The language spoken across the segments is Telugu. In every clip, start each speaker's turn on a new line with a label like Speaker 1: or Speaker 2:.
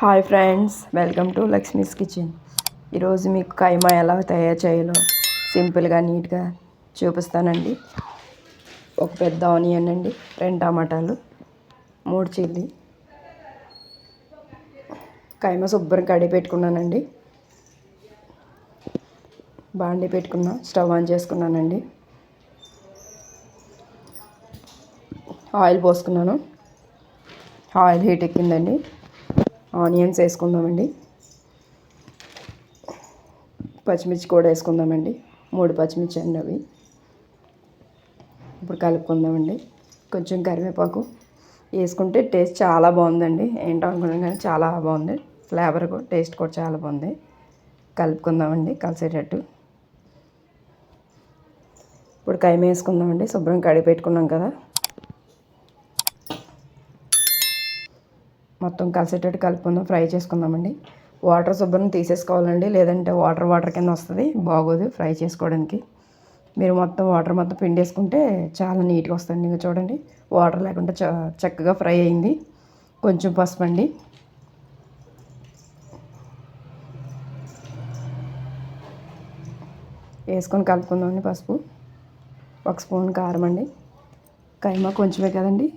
Speaker 1: Hi friends, welcome to Lakshmi's kitchen. ఈరోజు మీకు కైమా ఎలా తయారు చేయాలో సింపుల్గా నీట్గా చూపిస్తానండి. ఒక పెద్ద ఆనియన్ అండి, 2 టమాటాలు, 3 చిల్లీ. కైమా శుభ్రం కడిగి పెట్టుకున్నానండి. బాండి పెట్టుకున్నా, స్టవ్ ఆన్ చేసుకున్నానండి. ఆయిల్ పోసుకున్నాను. ఆయిల్ హీట్ ఎక్కిందండి. ఆనియన్స్ వేసుకుందామండి. పచ్చిమిర్చి కూడా వేసుకుందామండి. 3 పచ్చిమిర్చి అండి అవి. ఇప్పుడు కలుపుకుందామండి. కొంచెం కరివేపాకు వేసుకుంటే టేస్ట్ చాలా బాగుందండి. ఏంటో అనుకున్నాను కానీ చాలా బాగుంది. ఫ్లేవర్ కూడా, టేస్ట్ కూడా చాలా బాగుంది. కలుపుకుందామండి కలిసేటట్టు. ఇప్పుడు కైమా వేసుకుందామండి. శుభ్రం కడిగి పెట్టుకున్నాం కదా, మొత్తం కలిసేటట్టు కలుపుకుందాం. ఫ్రై చేసుకుందామండి. వాటర్ శుభ్రం తీసేసుకోవాలండి, లేదంటే వాటర్ కింద వస్తుంది, బాగోదు ఫ్రై చేసుకోవడానికి. మీరు వాటర్ పిండి వేసుకుంటే చాలా నీట్గా వస్తుంది. ఇంకా చూడండి, వాటర్ లేకుండా చక్కగా ఫ్రై అయింది. కొంచెం పసుపు అండి, వేసుకొని కలుపుకుందామండి. పసుపు, 1 స్పూన్ కారం అండి. కైమా కొంచెమే కదండి,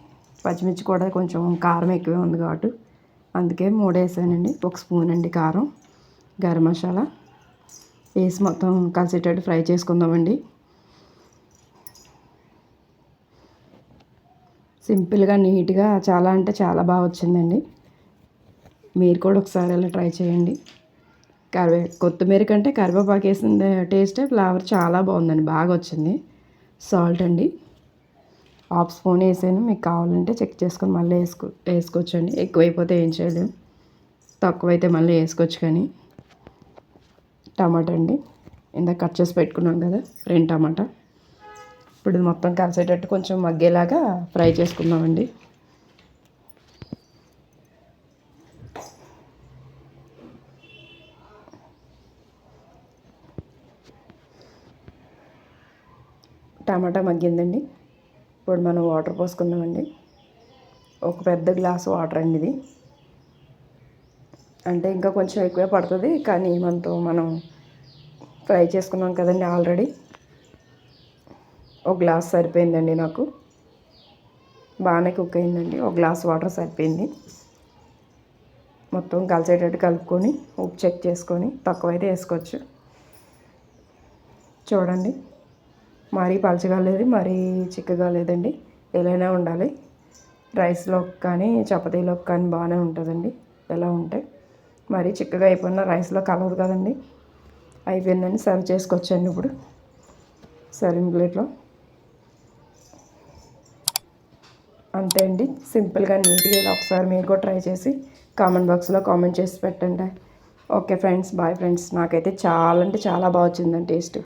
Speaker 1: పచ్చిమిర్చి కూడా కొంచెం కారం ఎక్కువే ఉంది కాబట్టి అందుకే 3 వేసానండి. 1 స్పూన్ అండి కారం. గరం మసాలా వేసి మొత్తం కలిసేటట్టు ఫ్రై చేసుకుందామండి. సింపుల్గా నీట్గా చాలా అంటే చాలా బాగా వచ్చిందండి. మీరు కూడా ఒకసారి అలా ట్రై చేయండి. కొత్తిమీర కంటే కరివేపాకు వేసిన టేస్ట్ ఫ్లేవర్ చాలా బాగుందండి, బాగా వచ్చింది. సాల్ట్ అండి, 1/2 స్పూన్ వేసాను. మీకు కావాలంటే చెక్ చేసుకొని మళ్ళీ వేసుకోవచ్చండి. ఎక్కువైపోతే ఏం చేయలేము, తక్కువైతే మళ్ళీ వేసుకోవచ్చు. కానీ టమాటా అండి, ఇందాక కట్ చేసి పెట్టుకున్నాం కదా, 2 టమాటా. ఇప్పుడు మొత్తం కలిసేటట్టు కొంచెం మగ్గేలాగా ఫ్రై చేసుకుందామండి. టమాటా మగ్గిందండి. ఇప్పుడు మనం వాటర్ పోసుకుందామండి. ఒక పెద్ద గ్లాస్ వాటర్ అండి ఇది. అంటే ఇంకా కొంచెం ఎక్కువే పడుతుంది, కానీ మనం ఫ్రై చేసుకున్నాం కదండి ఆల్రెడీ. ఒక గ్లాస్ సరిపోయిందండి నాకు. బాగానే కుక్ అయిందండి. ఒక గ్లాస్ వాటర్ సరిపోయింది. మొత్తం కలిసేటట్టు కలుపుకొని ఉప్పు చెక్ చేసుకొని తక్కువైతే వేసుకోవచ్చు. చూడండి, మరీ పలచగా లేదు, మరీ చిక్కగా లేదండి. ఎలా ఉండాలి. రైస్లోకి కానీ చపాతీలోకి కానీ బాగానే ఉంటుందండి ఎలా ఉంటే. మరీ చిక్కగా అయిపోయినా రైస్లో కలవదు కదండి. అయిపోయిందండి, సర్వ్ చేసుకోవచ్చండి. ఇప్పుడు సర్వింగ్ ప్లేట్లో అంతే అండి. సింపుల్గా నీట్గా ఇలా ఒకసారి మీరు కూడా ట్రై చేసి కామెంట్ బాక్స్లో కామెంట్ చేసి పెట్టండి. Okay friends, bye friends. నాకైతే చాలా అంటే చాలా బాగా వచ్చిందండి టేస్ట్.